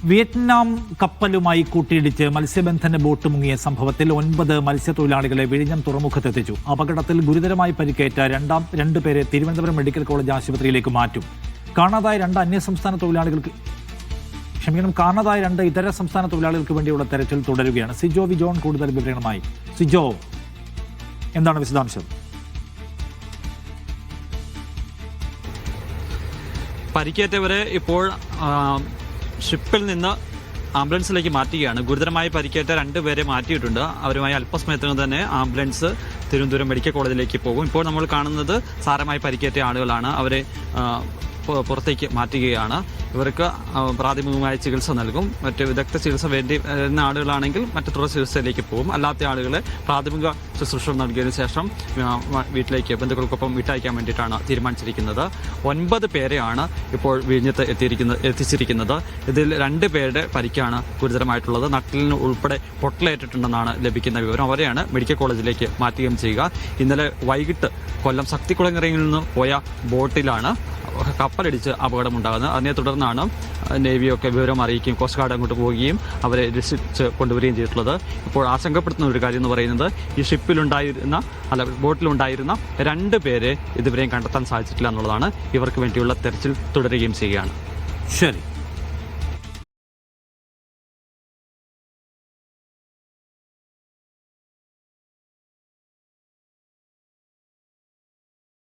Vietnam കപ്പലുമായി കൂട്ടിയിടിച്ച് മത്സ്യബന്ധന boat മുങ്ങിയ സംഭവത്തിൽ 9 മത്സ്യത്തൊഴിലാളികളെ വിഴിഞ്ഞം തുറമുഖത്തെത്തിച്ചു. അപകടത്തിൽ ഗുരുതരമായി പരിക്കേറ്റ രണ്ടുപേരെ തിരുവനന്തപുരം മെഡിക്കൽ കോളേജ് ആശുപത്രിയിലേക്ക് മാറ്റും. കാണാതായ 2 ഇതര സംസ്ഥാന തൊഴിലാളികൾക്ക് വേണ്ടിയുള്ള തെരച്ചിൽ തുടരുകയാണ്. സിജോ വി ജോൺ കൂടുതൽ വിവരങ്ങളുമായി. സിജോ, എന്താണ് വിശദാംശം? പരിക്കേറ്റവരെ ഇപ്പോൾ ഷിപ്പിൽ നിന്ന് ആംബുലൻസിലേക്ക് മാറ്റുകയാണ്. ഗുരുതരമായി പരിക്കേറ്റ 2 പേരെ മാറ്റിയിട്ടുണ്ട്. അവരുമായി അല്പസമയത്തിനകം തന്നെ ആംബുലൻസ് തിരുവനന്തപുരം മെഡിക്കൽ കോളേജിലേക്ക് പോകും. ഇപ്പോൾ നമ്മൾ കാണുന്നത് സാരമായി പരിക്കേറ്റ ആളുകളാണ്. അവരെ പുറത്തേക്ക് മാറ്റുകയാണ്. ഇവർക്ക് പ്രാഥമികമായ ചികിത്സ നൽകും. മറ്റ് വിദഗ്ധ ചികിത്സ വേണ്ടുന്ന ആളുകളാണെങ്കിൽ മറ്റു തുടർ ചികിത്സയിലേക്ക് പോകും. അല്ലാത്ത ആളുകളെ പ്രാഥമിക ശുശ്രൂഷ നൽകിയതിനു ശേഷം വീട്ടിലേക്ക് ബന്ധുക്കൾക്കൊപ്പം വിട്ടയക്കാൻ വേണ്ടിയിട്ടാണ് തീരുമാനിച്ചിരിക്കുന്നത്. 9 പേരെയാണ് ഇപ്പോൾ വിഴിഞ്ഞത്ത് എത്തിച്ചിരിക്കുന്നത്. ഇതിൽ 2 പേരുടെ പരിക്കാണ് ഗുരുതരമായിട്ടുള്ളത്. നട്ടലിന് ഉൾപ്പെടെ പൊട്ടലേറ്റിട്ടുണ്ടെന്നാണ് ലഭിക്കുന്ന വിവരം. അവരെയാണ് മെഡിക്കൽ കോളേജിലേക്ക് മാറ്റുകയും ചെയ്യുക. ഇന്നലെ വൈകിട്ട് കൊല്ലം ശക്തികുളങ്ങരയിൽ നിന്ന് പോയ ബോട്ടിലാണ് കപ്പലടിച്ച് അപകടമുണ്ടാകുന്നത്. അതിനെ തുടർന്നാണ് നേവിയൊക്കെ വിവരം അറിയിക്കുകയും കോസ്റ്റ് ഗാർഡ് അങ്ങോട്ട് പോവുകയും അവരെ രക്ഷിച്ച് കൊണ്ടുവരികയും ചെയ്തിട്ടുള്ളത്. ഇപ്പോൾ ആശങ്കപ്പെടുത്തുന്ന ഒരു കാര്യം എന്ന് പറയുന്നത് ഈ ബോട്ടിലുണ്ടായിരുന്ന 2 പേരെ ഇതുവരെയും കണ്ടെത്താൻ സാധിച്ചിട്ടില്ല എന്നുള്ളതാണ്. ഇവർക്ക് വേണ്ടിയുള്ള തെരച്ചിൽ തുടരുകയും ചെയ്യുകയാണ്. ശരി.